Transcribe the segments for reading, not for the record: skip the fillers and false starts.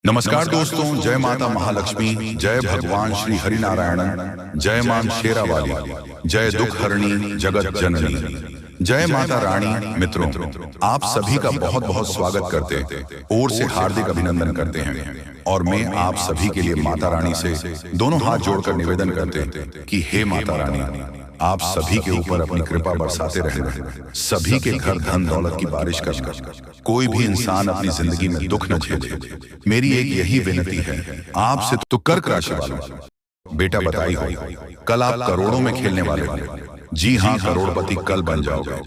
नमस्कार दोस्तों, जय माता महालक्ष्मी, जय भगवान श्री हरि नारायण, जय मां शेरावाली, जय दुख हरणी जगत जननी, जय माता रानी। मित्रों, आप सभी का बहुत बहुत स्वागत करते ओर से हार्दिक अभिनंदन करते हैं और मैं आप सभी के लिए माता रानी से दोनों हाथ जोड़कर निवेदन करते कि हे माता रानी, आप सभी के ऊपर अपनी कृपा बरसाते रहना, सभी के घर धन दौलत की बारिश करना, कोई भी इंसान अपनी जिंदगी में दुख न झेले। मेरी एक यही विनती है आपसे। तो कर्क राशि वालों, बेटा बताई हो, कल आप करोड़ों में खेलने वाले हो। जी हाँ, करोड़पति कल बन जाओगे।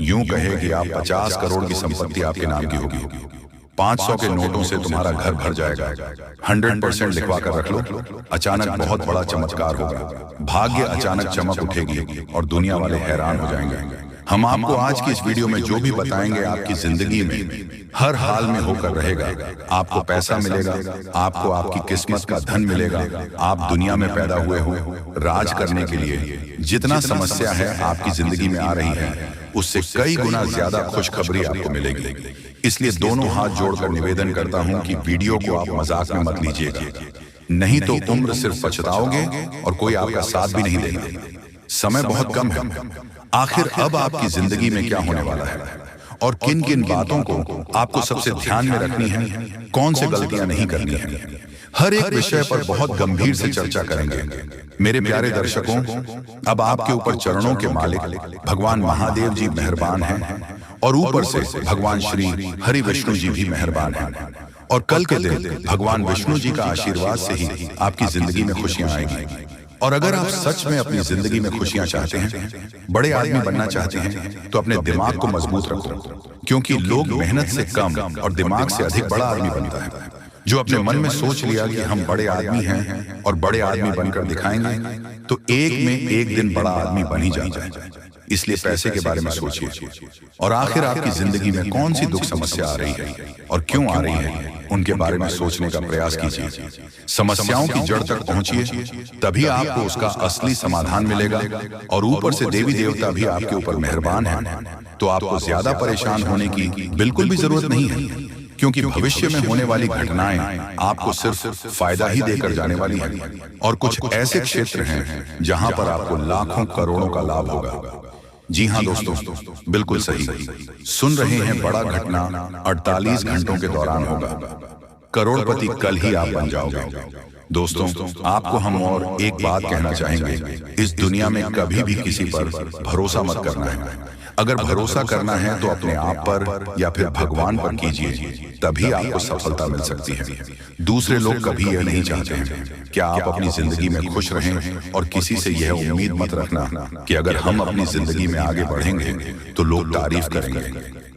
यूं कहे कि आप 50 करोड़ की संपत्ति आपके नाम की होगी। 500 के नोटों से तुम्हारा घर भर जाएगा। 100% लिखवा कर रख लो। अचानक बहुत बड़ा चमत्कार होगा, भाग्य अचानक चमक उठेगी और दुनिया वाले हैरान हो जाएंगे। हम आपको आज की इस वीडियो में जो भी बताएंगे आपकी जिंदगी में हर हाल में होकर रहेगा। आपको पैसा मिलेगा, आपको आपकी किस्मत का धन मिलेगा। आप दुनिया में पैदा हुए हो राज करने के लिए। जितना समस्या है आपकी जिंदगी में आ रही है, उससे कई गुना ज्यादा खुशखबरी आपको मिलेगी। इसलिए दोनों हाथ जोड़कर निवेदन करता हूं कि वीडियो को आप मजाक में मत लीजिएगा, नहीं तो उम्र सिर्फ पछताओगे और कोई आपका साथ भी नहीं देगा। समय बहुत कम है। आखिर अब आपकी जिंदगी में क्या होने वाला है और किन किन बातों को आपको सबसे ध्यान में रखनी है, कौन से गलतियां नहीं करनी है, हर एक विषय पर बहुत गंभीर से चर्चा करेंगे। मेरे प्यारे दर्शकों, अब आपके ऊपर चरणों के मालिक भगवान महादेव जी मेहरबान हैं और ऊपर से भगवान श्री हरि विष्णु जी भी मेहरबान हैं। और कल के दिन भगवान विष्णु जी का आशीर्वाद से ही आपकी जिंदगी में खुशियां आएगी। और अगर आप सच में अपनी जिंदगी में खुशियां चाहते हैं, बड़े आदमी बनना चाहते हैं, तो अपने दिमाग को मजबूत रखो, क्योंकि लोग मेहनत से कम और दिमाग से अधिक बड़ा आदमी बनता है। जो अपने मन में सोच लिया कि हम बड़े आदमी हैं और बड़े आदमी बनकर दिखाएंगे, तो एक में एक दिन बड़ा आदमी बन ही जाता है। इसलिए पैसे के बारे में सोचिए और आखिर आपकी जिंदगी में कौन सी दुख समस्या आ रही है और क्यों आ रही है, उनके बारे में सोचने का प्रयास कीजिए। समस्याओं की जड़ तक पहुंचिए, तभी आपको उसका असली समाधान मिलेगा। और ऊपर से देवी देवता भी आपके ऊपर मेहरबान हैं, तो आपको ज्यादा परेशान होने की बिल्कुल भी जरूरत नहीं है, क्योंकि भविष्य में होने वाली घटनाएं आपको सिर्फ फायदा ही देकर जाने वाली हैं। और कुछ ऐसे क्षेत्र हैं जहां पर आपको लाखों करोड़ों का लाभ होगा। जी हाँ दोस्तों, बिल्कुल सही सुन रहे हैं। बड़ा घटना 48 घंटों के दौरान होगा। करोड़पति कल ही आप बन जाओगे। दोस्तों, आपको हम और एक बात कहना चाहेंगे, इस दुनिया में कभी भी किसी पर भरोसा मत करना है। अगर भरोसा करना है तो अपने आप पर या फिर भगवान पर कीजिए, तभी आपको सफलता मिल सकती है। दूसरे लोग कभी यह नहीं चाहते हैं कि आप अपनी जिंदगी में खुश रहें। और किसी से यह उम्मीद मत रखना कि अगर हम अपनी जिंदगी में आगे बढ़ेंगे तो लोग तारीफ करेंगे।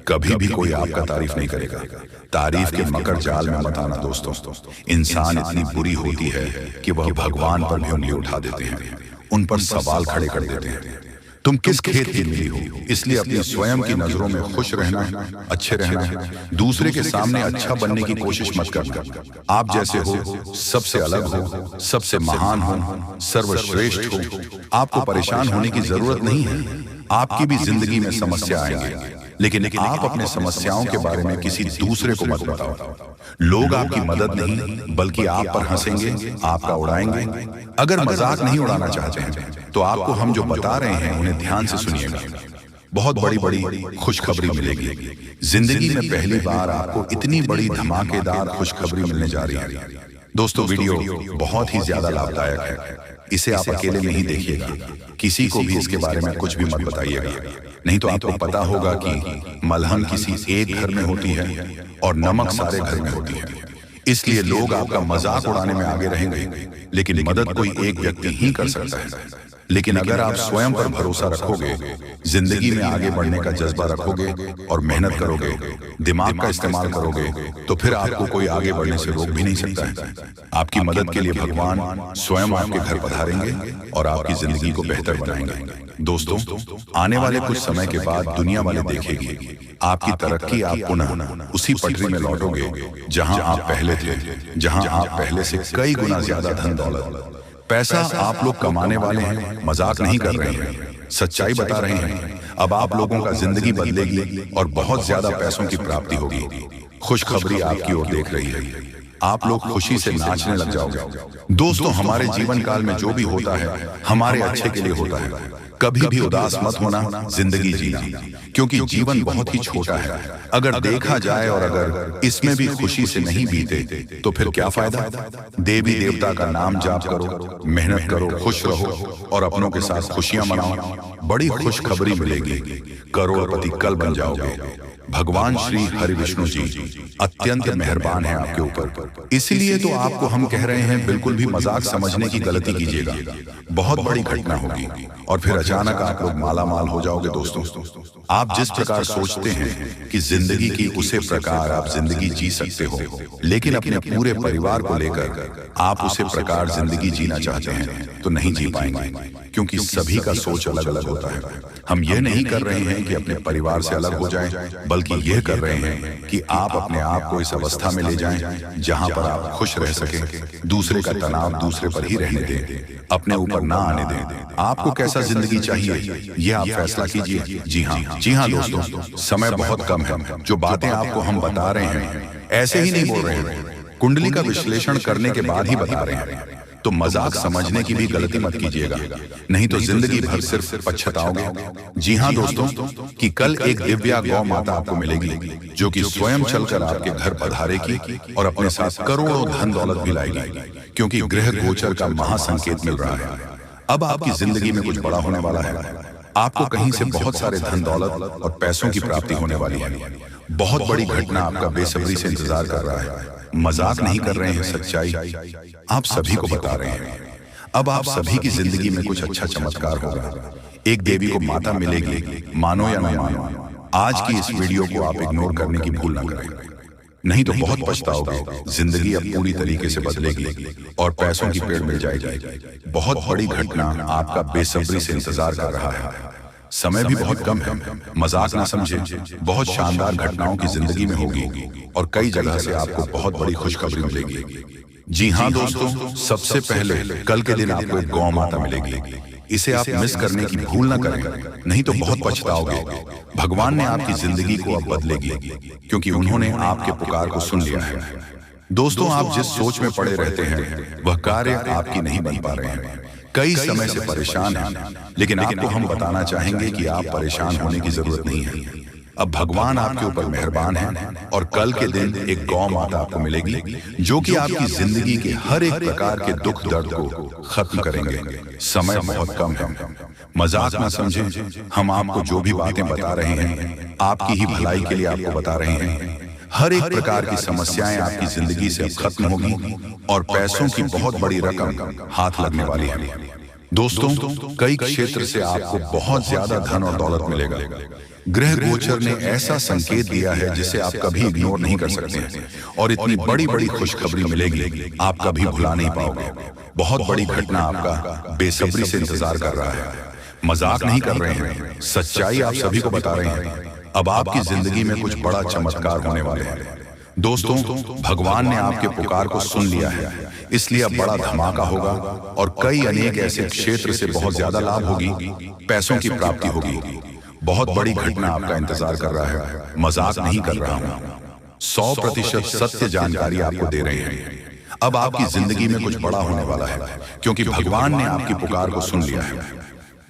कभी भी कोई आपका तारीफ नहीं करेगा। तारीफ के मकर जाल में मत आना दोस्तों। इंसान इतनी बुरी होती है कि वह भगवान पर भी उंगली उठा देते हैं, उन पर सवाल खड़े कर देते हैं। तुम किस खेत की मिली हो, इसलिए अपनी स्वयं की नजरों में खुश रहना है, अच्छे रहना है। दूसरे के सामने अच्छा बनने की कोशिश मत करना। आप जैसे हो, सबसे अलग हो, सबसे महान हो, सर्वश्रेष्ठ हो। आपको परेशान होने की जरूरत नहीं है। आपकी भी जिंदगी में समस्या आएंगे, लेकिन आप अपने समस्याओं के बारे में किसी दूसरे को मत बताओ। लोग आपकी मदद नहीं बल्कि आप पर हंसेंगे, आपका उड़ाएंगे। अगर मजाक नहीं उड़ाना चाहते हैं तो आपको हम जो बता रहे हैं उन्हें ध्यान से सुनिएगा। बहुत बड़ी बड़ी खुशखबरी मिलेगी। जिंदगी में पहली बार आपको इतनी बड़ी धमाकेदार खुशखबरी मिलने जा रही है। दोस्तों, वीडियो बहुत ही ज्यादा लाभदायक है। इसे आप अकेले में ही देखिएगा, किसी को भी इसके बारे में कुछ भी मत बताइएगा, नहीं तो आपको पता होगा कि मलहम किसी एक घर में होती है और नमक सारे घर में होती है। इसलिए लोग आपका मजाक उड़ाने में आगे रहेंगे, लेकिन मदद कोई एक व्यक्ति ही कर सकता है। लेकिन अगर आप स्वयं पर भरोसा रखोगे, जिंदगी में आगे बढ़ने का जज्बा रखोगे और मेहनत करोगे, दिमाग का इस्तेमाल करोगे, तो फिर आपको कोई आगे बढ़ने से रोक भी नहीं सकता है। आपकी मदद के लिए भगवान स्वयं आपके घर पधारेंगे और आपकी जिंदगी को बेहतर बनाएंगे। दोस्तों, आने वाले कुछ समय के बाद दुनिया वाले देखेगी आपकी तरक्की। आप पुनः उसी पटरी में लौटोगे जहां आप पहले थे, जहां आप पहले से कई गुना ज्यादा धन दौलत पैसा आप लोग कमाने वाले हैं। मजाक नहीं कर रहे हैं, सच्चाई बता रहे हैं। अब आप लोगों का जिंदगी बदलेगी और बहुत ज्यादा पैसों की प्राप्ति होगी। खुशखबरी आपकी ओर देख रही है। आप लोग खुशी से नाचने लग जाओगे। दोस्तों, हमारे जीवन काल में जो भी होता है हमारे अच्छे के लिए होता है। कभी भी उदास मत होना, जिंदगी जीना, क्योंकि जीवन बहुत ही छोटा है। अगर देखा जाए और अगर इसमें भी खुशी से नहीं बीते तो फिर क्या फायदा। देवी देवता का नाम जाप करो, मेहनत करो, खुश रहो और अपनों के साथ खुशियां मनाओ। बड़ी खुशखबरी मिलेगी, करोड़पति कल बन जाओगे। भगवान श्री हरि विष्णु जी अत्यंत मेहरबान है आपके ऊपर, इसलिए तो आपको हम कह रहे हैं बिल्कुल भी मजाक समझने की गलती कीजिएगा। बहुत बड़ी घटना होगी और फिर अचानक आप लोग माला माल हो जाओगे। दोस्तों, आप जिस प्रकार सोचते हैं कि जिंदगी की उसे प्रकार आप जिंदगी जी सकते हो, लेकिन अपने पूरे परिवार को लेकर आप उसे प्रकार जिंदगी जीना चाहते हैं तो नहीं जी पाएंगे, क्योंकि सभी का सोच अलग अलग होता है। हम ये नहीं कर रहे हैं कि अपने परिवार से अलग हो जाएं, बल्कि यह कर रहे हैं कि आप अपने आप को इस अवस्था में ले जाएं जहां पर आप खुश रह सकें, दूसरे का तनाव दूसरे पर ही रहने दें, अपने ऊपर ना आने दें। आपको कैसा जिंदगी चाहिए ये आप फैसला कीजिए। जी हाँ दोस्तों, समय बहुत कम है। जो बातें आपको हम बता रहे हैं ऐसे ही नहीं बोल रहे हैं, कुंडली का विश्लेषण करने के बाद ही बता रहे हैं। तो मजाक समझने की भी गलती मत कीजिएगा, नहीं तो जिंदगी भर सिर्फ पछताओगे। जी हाँ दोस्तों, कि कल एक दिव्या गौ माता आपको मिलेगी जो कि स्वयं चलकर आपके घर पधारेगी और अपने साथ करोड़ों धन दौलत भी लाएगी, क्योंकि ग्रह गोचर का महासंकेत मिल रहा है। अब आपकी जिंदगी में कुछ बड़ा होने वाला है। आपको कहीं से बहुत सारे धन दौलत और पैसों की प्राप्ति होने वाली है। बहुत बड़ी घटना आपका बेसब्री से इंतजार कर रहा है। मजाक नहीं कर रहे हैं, सच्चाई आप सभी को बता रहे हैं। अब आप सभी की जिंदगी में कुछ अच्छा चमत्कार होगा। एक देवी को माता मिलेगी, मानो या न मानो। आज की इस वीडियो को आप इग्नोर करने की भूल न करें, नहीं तो बहुत पछताओगे। जिंदगी अब पूरी तरीके से बदलेगी और पैसों की पेड़ मिल जाएगी। बहुत बड़ी घटना आपका बेसब्री से इंतजार कर रहा है। समय भी बहुत कम है, मजाक ना समझे। बहुत शानदार घटनाओं की जिंदगी में होगी और कई जगह से आपको बहुत बड़ी खुशखबरी मिलेगी। जी हाँ दोस्तों, सबसे पहले कल के दिन आपको एक गौ माता मिलेगी। इसे आप मिस करने की भूल ना करें, नहीं तो बहुत पछताओगे। भगवान ने आपकी जिंदगी को अब बदलेगी, क्योंकि उन्होंने आपके पुकार को सुन लिया है। दोस्तों, आप जिस सोच में पड़े रहते हैं वह कार्य आपकी नहीं बन पा रहे हैं। कई समय से परेशान हैं, लेकिन आपको हम बताना चाहेंगे कि आप परेशान होने की जरूरत नहीं है। अब भगवान आपके ऊपर मेहरबान है और कल के दिन एक गौ माता आपको मिलेगी जो कि आपकी जिंदगी के हर एक प्रकार के दुख दर्द को खत्म करेंगे। समय बहुत कम है, मजाक ना समझें। हम आपको जो भी बातें बता रहे हैं आपकी ही भलाई के लिए आपको बता रहे हैं। हर एक प्रकार की समस्याएं आपकी जिंदगी से अब खत्म होगी और पैसों की बहुत बड़ी रकम हाथ लगने वाली है। दोस्तों, कई क्षेत्र से आपको बहुत ज्यादा धन और दौलत मिलेगा। ग्रह गोचर ने ऐसा संकेत दिया है जिसे आप कभी इग्नोर नहीं कर सकते और इतनी बड़ी बड़ी खुशखबरी मिलेगी आप कभी भुला नहीं पाओगे। बहुत बड़ी घटना आपका बेसब्री से इंतजार कर रहा है। मजाक नहीं कर रहे हैं, सच्चाई आप सभी को बता रहे हैं। अब आपकी जिंदगी में कुछ बड़ा चमत्कार होने वाले हैं। दोस्तों, भगवान ने आपके पुकार को सुन लिया है, इसलिए अब बड़ा धमाका होगा और कई अनेक ऐसे क्षेत्र से बहुत ज्यादा लाभ होगी, पैसों की प्राप्ति होगी। बहुत बड़ी घटना आपका इंतजार कर रहा है। मजाक नहीं कर रहा हूं, 100% सत्य जानकारी आपको दे रहे हैं। अब आपकी जिंदगी में कुछ बड़ा होने वाला है, क्योंकि भगवान ने आपकी पुकार को सुन लिया है।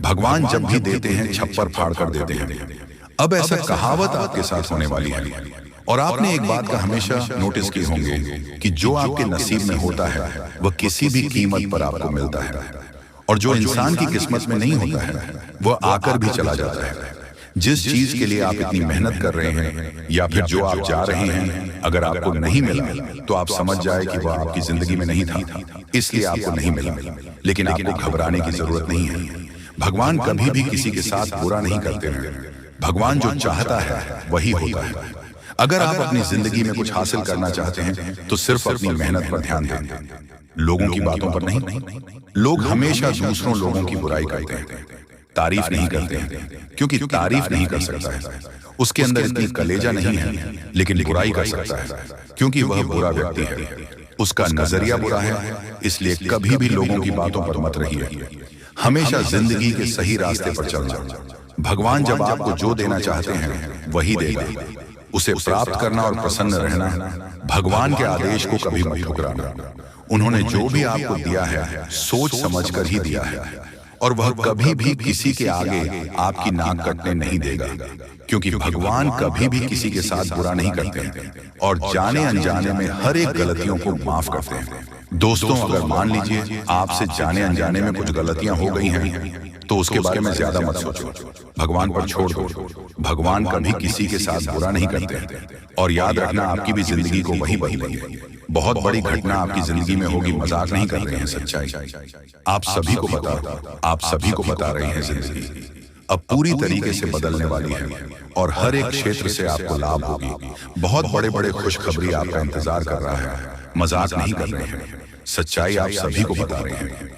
भगवान जब भी देते हैं छप्पर फाड़ कर देते हैं। अब ऐसा कहावत आपके साथ होने वाली है। और आपने एक बात का हमेशा नोटिस किए होंगे कि जो आपके नसीब में होता है वह किसी भी कीमत पर आपको मिलता है, और जो इंसान की किस्मत में नहीं होता है वह आकर भी चला जाता है। जिस चीज के लिए आप इतनी मेहनत कर रहे हैं या फिर जो आप जा रहे हैं, अगर आपको नहीं मिला तो आप समझ जाए कि वह आपकी जिंदगी में नहीं था, इसलिए आपको नहीं मिला। लेकिन आपको घबराने की जरूरत नहीं है। भगवान कभी भी किसी के साथ बुरा नहीं करते हैं। भगवान जो चाहता है वही होता है। अगर आप अपनी जिंदगी में कुछ हासिल करना चाहते हैं तो सिर्फ अपनी मेहनत पर ध्यान दें, लोगों की बातों पर नहीं। लोग हमेशा दूसरों लोगों की बुराई करते हैं, तारीफ नहीं करते हैं, क्योंकि तारीफ नहीं कर सकता है, उसके अंदर इतनी कलेजा नहीं है। लेकिन बुराई कर सकता है, क्योंकि वह बुरा व्यक्ति है, उसका नजरिया बुरा है। इसलिए कभी भी लोगों की बातों पर मत रहिए, हमेशा जिंदगी के सही रास्ते पर चलना। भगवान जब आपको जो देना चाहते हैं वही देगा। उसे प्राप्त करना और प्रसन्न रहना, भगवान के आदेश को कभी मत ठुकराना। उन्होंने जो भी आपको दिया है सोच समझकर ही दिया है, और वह कभी भी किसी के आगे आपकी नाक कटने नहीं देगा, क्योंकि भगवान कभी भी किसी के साथ बुरा नहीं करते हैं और जाने अनजाने में हर एक गलतियों को माफ करते हैं। दोस्तों, अगर मान लीजिए आपसे जाने अनजाने में कुछ गलतियां हो गई हैं, तो उसके बारे में ज्यादा मत सोचो, भगवान पर छोड़ दो। भगवान कभी किसी के साथ बुरा नहीं करते, और याद रखना आपकी भी जिंदगी को वही बदलेंगे। बहुत बड़ी घटना आपकी जिंदगी में होगी, मजाक नहीं कर रहे हैं, सच्चाई आप सभी को बता रहे हैं। जिंदगी अब पूरी तरीके से बदलने वाली है और हर एक क्षेत्र से आपको लाभ होगी। बहुत बड़े बड़े खुशखबरी आपका इंतजार कर रहा है, मजाक नहीं कर रहे हैं, सच्चाई आप सभी को बता रहे हैं।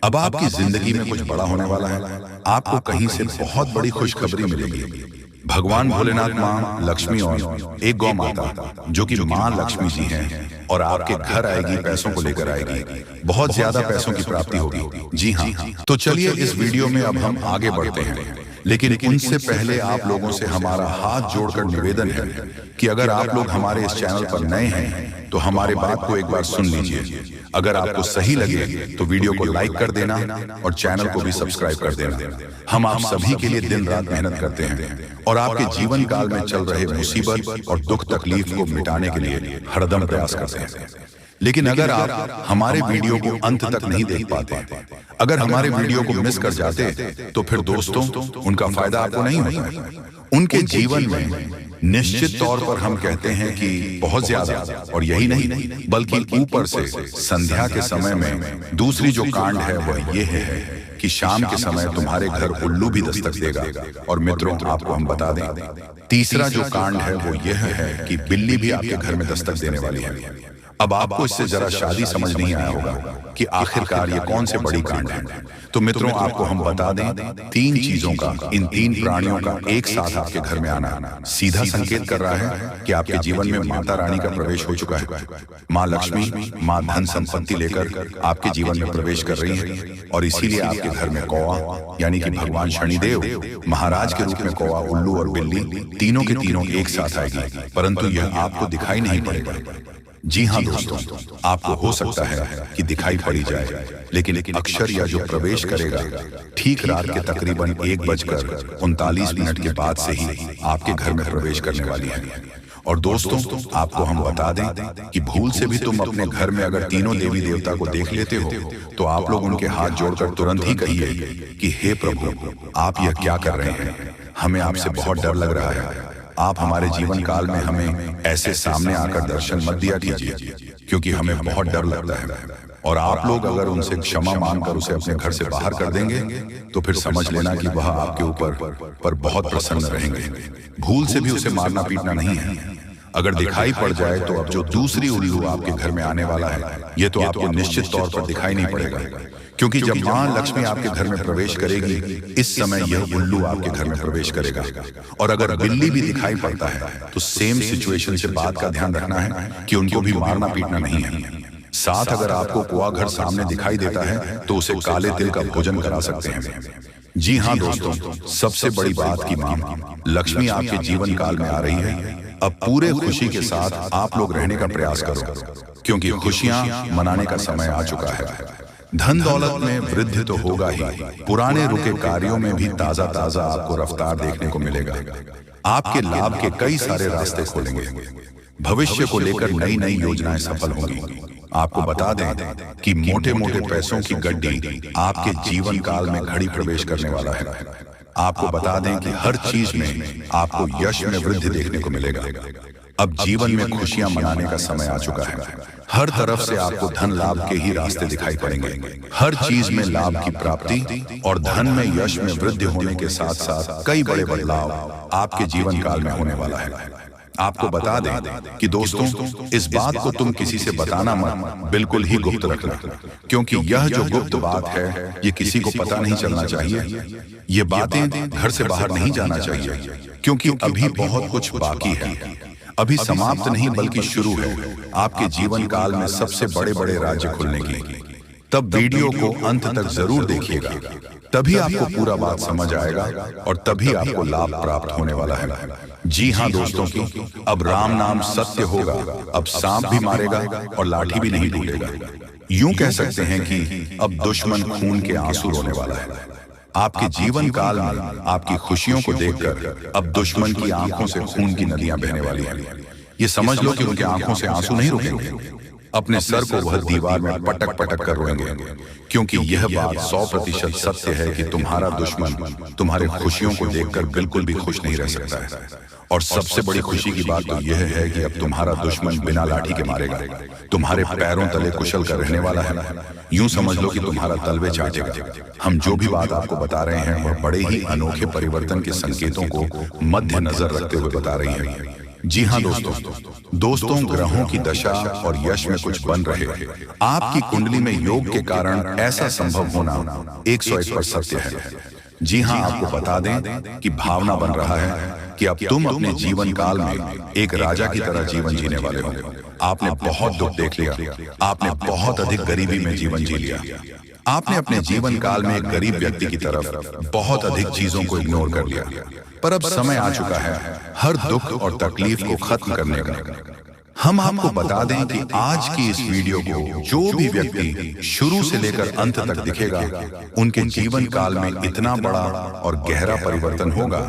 अब आपकी जिंदगी में कुछ बड़ा होने वाला है, आपको कहीं से बहुत बड़ी खुशखबरी मिलेगी। भगवान भोलेनाथ, माँ लक्ष्मी और एक गौ माता जो कि माँ लक्ष्मी जी हैं, और आपके घर आएगी, पैसों को लेकर आएगी, बहुत ज्यादा पैसों की प्राप्ति होगी। जी हाँ, तो चलिए इस वीडियो में अब हम आगे बढ़ते हैं, लेकिन उनसे पहले आप लोगों से हमारा हाथ जोड़कर निवेदन है कि अगर आप लोग हमारे इस चैनल पर नए हैं तो हमारे बात को एक बार सुन लीजिए। अगर आपको सही लगे तो वीडियो को लाइक कर देना और चैनल को भी सब्सक्राइब कर देना। हम आप सभी के लिए दिन रात मेहनत करते हैं और आपके जीवन काल में चल रहे मुसीबत और दुख तकलीफ को मिटाने के लिए हरदम प्रयास करते हैं। लेकिन अगर आप हमारे वीडियो को अंत तक नहीं देख पाते, अगर हमारे वीडियो को मिस कर जाते, तो फिर दोस्तों उनका फायदा आपको नहीं होगा। उनके जीवन में निश्चित तौर पर हम कहते हैं कि बहुत ज्यादा, और यही नहीं बल्कि ऊपर से संध्या के समय में दूसरी जो कांड है वह ये है कि शाम के समय तुम्हारे घर उल्लू भी दस्तक देगा। और मित्रों, आपको हम बता दें, तीसरा जो कांड है वो यह है कि बिल्ली भी आपके घर में दस्तक देने वाली है। अब आपको इससे जरा शादी समझ नहीं आया होगा कि आखिरकार ये कौन से बड़ी कांड है। तो मित्रों, आपको हम बता दें, तीन चीजों का, इन तीन प्राणियों का एक साथ आपके घर में आना सीधा संकेत कर रहा है कि आपके जीवन में माता रानी का प्रवेश हो चुका है। माँ लक्ष्मी, माँ धन संपत्ति लेकर आपके जीवन में प्रवेश कर रही है, और इसीलिए आपके घर में कौवा यानी कि भगवान शनिदेव महाराज के रूप में कौवा, उल्लू और बिल्ली तीनों के तीनों एक साथ आएगी, परंतु यह आपको दिखाई नहीं पड़ेगा। जी हाँ दोस्तों, आपको हो सकता है कि दिखाई पड़ी जाए, लेकिन अक्षर या जो प्रवेश करेगा ठीक रात के तकरीबन 1:39 के बाद से ही आपके घर में प्रवेश करने वाली है। और दोस्तों, आपको हम बता दें कि भूल से भी तुम अपने घर में अगर तीनों देवी देवता को देख लेते हो, तो आप लोग उनके हाथ जोड़कर तुरंत ही कहिए कि हे प्रभु, आप यह क्या कर रहे हैं? हमें आपसे बहुत डर लग रहा है। आप हमारे जीवन काल में हमें ऐसे सामने आकर दर्शन मत दिया कीजिए, क्योंकि हमें बहुत डर लगता है। और आप लोग अगर उनसे क्षमा मांगकर उसे अपने घर से बाहर कर देंगे, तो फिर समझ लेना कि वह आपके ऊपर बहुत प्रसन्न रहेंगे। भूल से भी उसे मारना पीटना नहीं है। अगर दिखाई पड़ जाए तो अब जो दूसरी उल्लू आपके घर में आने वाला है, ये तो आपको निश्चित तौर पर दिखाई नहीं पड़ेगा, क्योंकि जब माँ लक्ष्मी आपके घर में प्रवेश करेगी, इस समय यह उल्लू आपके घर में प्रवेश करेगा। और अगर बिल्ली भी दिखाई पड़ता है, तो सेम सिचुएशन से बात का ध्यान रखना है कि उनको भी मारना पीटना नहीं है। साथ अगर आपको कुआ घर सामने दिखाई देता है, तो उसे काले तिल का भोजन करा सकते हैं। जी हाँ दोस्तों, सबसे बड़ी बात की माँ लक्ष्मी आपके जीवन काल में आ रही है। अब पूरे खुशी के साथ आप लोग रहने का प्रयास करो, क्योंकि खुशियां मनाने का समय आ चुका है। धन दौलत में वृद्धि तो होगा ही, पुराने रुके कार्यों में भी ताजा ताजा आपको रफ्तार देखने को मिलेगा। आपके लाभ के कई सारे रास्ते खोलेंगे। भविष्य को लेकर नई नई योजनाएं सफल होंगी। आपको बता दें कि मोटे मोटे पैसों की गड्डी आपके जीवन काल में घड़ी प्रवेश करने वाला है। आपको बता दें कि हर चीज में आपको यश में वृद्धि देखने को मिलेगा। अब जीवन में खुशियां मनाने का समय आ चुका है। हर तरफ से आपको धन लाभ के ही रास्ते दिखाई पड़ेंगे। हर चीज में लाभ की प्राप्ति और धन में यश में वृद्धि होने के साथ साथ कई बड़े बदलाव आपके जीवन काल में होने वाला है। आपको बता दें कि दोस्तों, इस बात को तुम किसी से बताना मत, बिल्कुल ही गुप्त रखना, क्योंकि यह जो गुप्त बात है ये किसी को पता नहीं चलना चाहिए। ये बातें घर से बाहर नहीं जाना चाहिए, क्योंकि अभी बहुत कुछ बाकी है। अभी समाप्त नहीं बल्कि शुरू है आपके जीवन काल में सबसे बड़े बड़े राज्य खुलने की। तब वीडियो को अंत तक जरूर देखिएगा, तभी आपको पूरा बात समझ आएगा और तभी आपको लाभ प्राप्त होने वाला है। जी हाँ दोस्तों की, अब राम नाम सत्य होगा, अब सांप भी मारेगा और लाठी भी नहीं टूटेगा। यूं कह सकते हैं कि अब दुश्मन खून के आंसू रोने वाला है। आपके जीवन काल में आपकी खुशियों को देखकर अब दुश्मन की आंखों से खून की नदियां बहने वाली हैं। ये समझ लो कि उनकी आंखों से आंसू नहीं रुकेंगे। अपने सर को वह दीवार में पटक पटक कर रोएंगे, क्योंकि यह बात 100% सत्य है कि तुम्हारा दुश्मन तुम्हारे खुशियों को देखकर बिल्कुल भी खुश नहीं रह सकता है। और सबसे बड़ी खुशी की बात तो यह है कि अब तुम्हारा दुश्मन बिना लाठी के मारेगा, तुम्हारे पैरों तले कुशल कर रहने वाला है। यूं समझ लो कि तुम्हारा तलवे चाटेगा। हम जो भी बात आपको बता रहे हैं वह बड़े ही अनोखे परिवर्तन के संकेतों को मद्देनजर रखते हुए बता रही है। जी हाँ दोस्तों, ग्रहों की दशा और यश में कुछ बन रहे। आपकी कुंडली में योग के कारण ऐसा संभव होना 101% सत्य है। जी हाँ, आपको बता दें कि भावना बन रहा है कि अब तुम अपने जीवन काल में एक राजा की तरह जीवन जीने वाले हो। आपने बहुत दुख देख लिया, आपने बहुत अधिक गरीबी में जीवन जी लिया, आपने अपने जीवन काल में एक गरीब व्यक्ति की तरफ बहुत अधिक चीजों को इग्नोर कर लिया। पर अब समय आ चुका है हर दुख और तकलीफ को खत्म करने का। हम आपको बता दें कि आज की इस वीडियो को जो भी व्यक्ति शुरू से लेकर अंत तक दिखेगा, उनके जीवन काल में इतना बड़ा और गहरा परिवर्तन होगा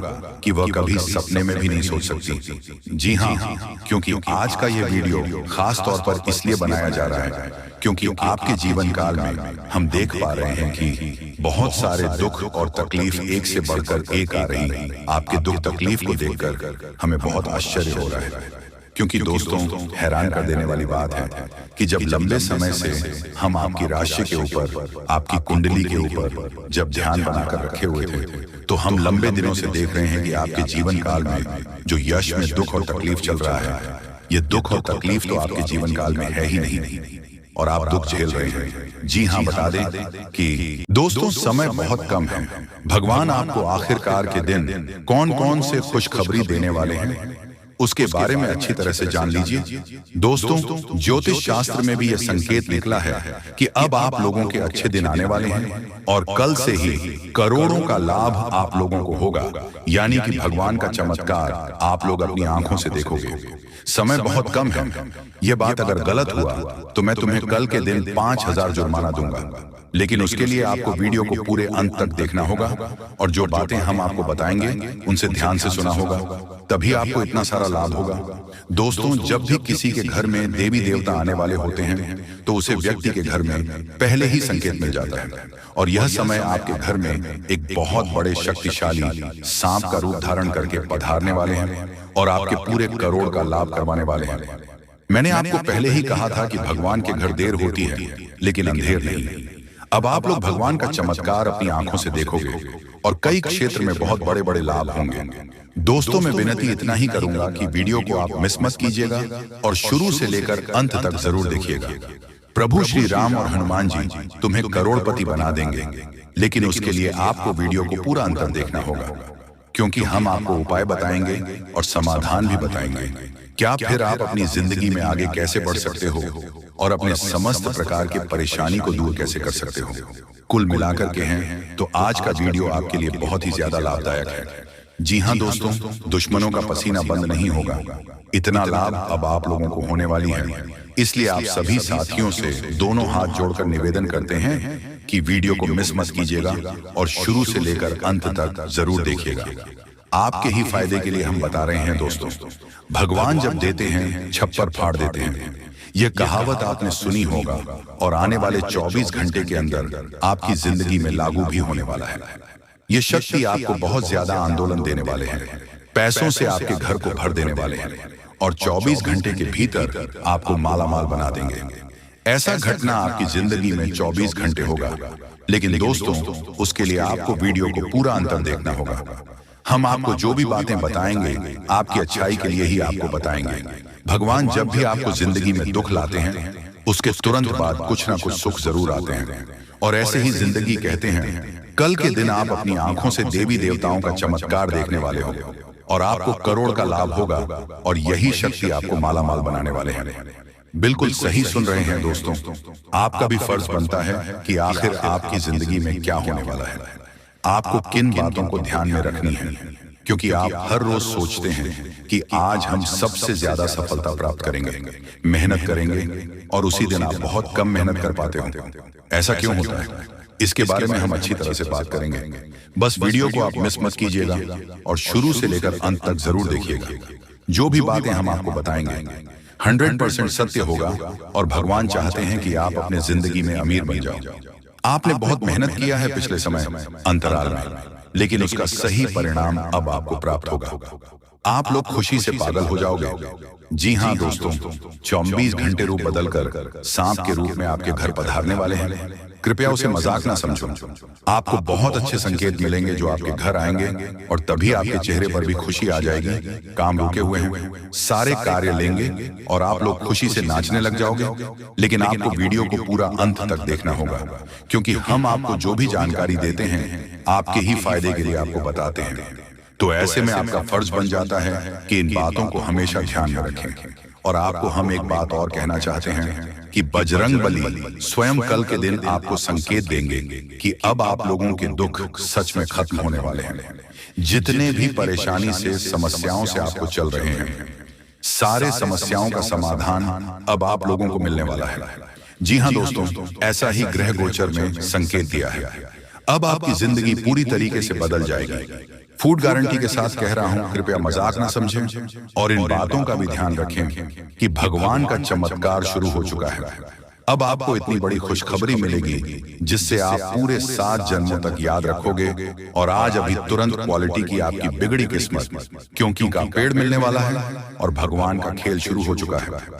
कि वह कभी सपने में भी नहीं सोच सकती। जी हाँ, क्योंकि आज का यह वीडियो खास तौर पर इसलिए बनाया जा रहा है क्योंकि आपके जीवन काल में हम देख पा रहे हैं कि बहुत सारे दुख और तकलीफ एक से बढ़कर एक आ रही है। आपके दुख तकलीफ को देखकर हमें बहुत आश्चर्य हो रहा है, क्योंकि दोस्तों हैरान कर देने वाली बात है कि जब लंबे समय से हम आपकी राशि के ऊपर, आपकी कुंडली के ऊपर जब ध्यान बनाकर रखे हुए थे, तो हम लंबे दिनों से देख रहे हैं कि आपके जीवन काल में जो यश में दुख और तकलीफ चल रहा है, ये दुख और तकलीफ तो आपके जीवन काल में है ही नहीं और आप दुख झेल रहे हैं। जी हाँ, बता दें कि दोस्तों समय बहुत कम है। भगवान आपको आखिरकार के दिन कौन कौन से खुशखबरी देने वाले हैं उसके बारे में अच्छी तरह से जान लीजिए। दोस्तों, ज्योतिष शास्त्र में भी यह संकेत निकला है कि अब आप लोगों के अच्छे दिन आने वाले हैं और कल से ही करोड़ों का लाभ आप लोगों को होगा, यानी कि भगवान का चमत्कार आप लोग अपनी आंखों से देखोगे। समय बहुत कम है। यह बात अगर गलत हुआ तो मैं तुम्हें कल के दिन 5000 जुर्माना दूंगा, लेकिन उसके लिए आपको वीडियो को पूरे अंत तक देखना होगा और जो बातें हम आपको बताएंगे उनसे ध्यान से सुना होगा, तभी आपको इतना सारा लाभ होगा। दोस्तों, जब भी किसी के घर में देवी देवता आने वाले होते हैं तो उसे व्यक्ति के घर में पहले ही संकेत मिल जाता है और यह समय आपके घर में एक बहुत बड़े शक्तिशाली सांप का रूप धारण करके पधारने वाले हैं और आपके पूरे करोड़ का लाभ करवाने वाले हैं। मैंने आपको पहले ही कहा था कि भगवान के घर देर होती है लेकिन अंधेर नहीं। अब आप लोग भगवान का चमत्कार अपनी आंखों से देखोगे और कई क्षेत्र में बहुत बड़े बड़े लाभ होंगे। दोस्तों, मैं विनती इतना ही करूंगा कि वीडियो को आप मिस मत कीजिएगा और शुरू से लेकर अंत तक जरूर देखिएगा। प्रभु श्री राम और हनुमान जी तुम्हें करोड़पति बना देंगे, लेकिन उसके लिए आपको वीडियो को पूरा अंत तक देखना होगा, क्योंकि हम आपको उपाय बताएंगे और समाधान भी बताएंगे। क्या फिर आप अपनी जिंदगी में आगे कैसे बढ़ सकते हो और अपने समस्त प्रकार की परेशानी को दूर कैसे कर सकते हो। कुल मिलाकर के हैं तो आज का वीडियो आपके लिए बहुत ही ज्यादा लाभदायक है। जी हाँ दोस्तों, दुश्मनों का पसीना बंद नहीं होगा। इतना लाभ अब आप लोगों को होने वाली है, इसलिए आप सभी साथियों से दोनों हाथ जोड़कर निवेदन करते हैं कि वीडियो को मिस मत कीजिएगा और शुरू से लेकर अंत तक जरूर देखिएगा। आपके ही फायदे के लिए हम बता रहे हैं दोस्तों, भगवान जब देते हैं छप्पर फाड़ देते हैं। यह कहावत आपने सुनी होगा और आने वाले 24 घंटे के अंदर आपकी जिंदगी में लागू भी होने वाला है। ये शक्ति आपको बहुत ज्यादा आंदोलन देने वाले हैं, पैसों से आपके घर को भर देने वाले हैं और 24 घंटे के भीतर आपको मालामाल बना देंगे। ऐसा घटना आपकी जिंदगी में 24 घंटे होगा, लेकिन दोस्तों उसके लिए आपको वीडियो को पूरा अंतर देखना होगा। हम आपको जो भी बातें बताएंगे आपकी अच्छाई के लिए ही आपको बताएंगे। भगवान जब भी आपको जिंदगी में दुख लाते हैं उसके तुरंत बाद कुछ ना कुछ सुख जरूर आते हैं और ऐसे ही जिंदगी कहते हैं। कल के दिन आप अपनी आंखों से देवी देवताओं का चमत्कार देखने वाले हो और आपको करोड़ का लाभ होगा और यही शक्ति आपको मालामाल बनाने वाले हैं। बिल्कुल सही सुन रहे हैं दोस्तों। आपका भी फर्ज बनता है कि आखिर आपकी जिंदगी में क्या होने वाला है, आपको किन बातों को ध्यान में रखनी है, क्योंकि आप हर रोज सोचते हैं कि आज हम सबसे ज्यादा सफलता प्राप्त करेंगे, मेहनत करेंगे, और उसी दिन आप बहुत कम मेहनत कर पाते हो। ऐसा क्यों होता है, इसके बारे में हम अच्छी तरह से बात करेंगे। बस वीडियो को आप मिस मत कीजिएगा और शुरू से लेकर अंत तक जरूर देखिएगा। जो भी बातें हम आपको बताएंगे 100% सत्य होगा, और भगवान चाहते हैं कि आप अपने जिंदगी में अमीर बन जाओ। आपने बहुत मेहनत किया है पिछले समय अंतराल में, लेकिन उसका सही परिणाम अब आपको प्राप्त होगा। आप लोग खुशी से पागल हो जाओगे। जी हाँ दोस्तों, 24 घंटे रूप बदलकर सांप के रूप में आपके घर पधारने वाले हैं। कृपया उसे मजाक ना समझो। आपको बहुत अच्छे संकेत मिलेंगे जो आपके घर आएंगे, और तभी आपके चेहरे पर भी खुशी आ जाएगी। काम रुके हुए हैं, सारे कार्य लेंगे और आप लोग खुशी से नाचने लग जाओगे। लेकिन आपको वीडियो को पूरा अंत तक देखना होगा, क्योंकि हम आपको जो भी जानकारी देते हैं आपके ही फायदे के लिए आपको बताते हैं। तो ऐसे में आपका फर्ज बन जाता है कि इन बातों को हमेशा ध्यान में रखें। और आपको हम एक बात और कहना चाहते हैं कि बजरंग बली स्वयं कल के दिन आपको संकेत देंगे कि अब आप लोगों के दुख सच में खत्म होने वाले हैं। जितने भी परेशानी से, समस्याओं से आपको चल रहे हैं, सारे समस्याओं का समाधान अब आप लोगों को मिलने वाला है। जी हाँ दोस्तों, ऐसा ही ग्रह गोचर में संकेत दिया है। अब आपकी जिंदगी पूरी तरीके से बदल जाएगी। फूड गारंटी के साथ कह रहा हूं, कृपया मजाक ना समझें और इन बातों का भी ध्यान रखें कि भगवान का चमत्कार शुरू हो चुका है। अब आपको इतनी बड़ी खुशखबरी मिलेगी जिससे आप पूरे 7 जन्मों तक याद रखोगे। और आज अभी तुरंत क्वालिटी की आपकी बिगड़ी किस्मत, क्योंकि का पेड़ मिलने वाला है और भगवान का खेल शुरू हो चुका है।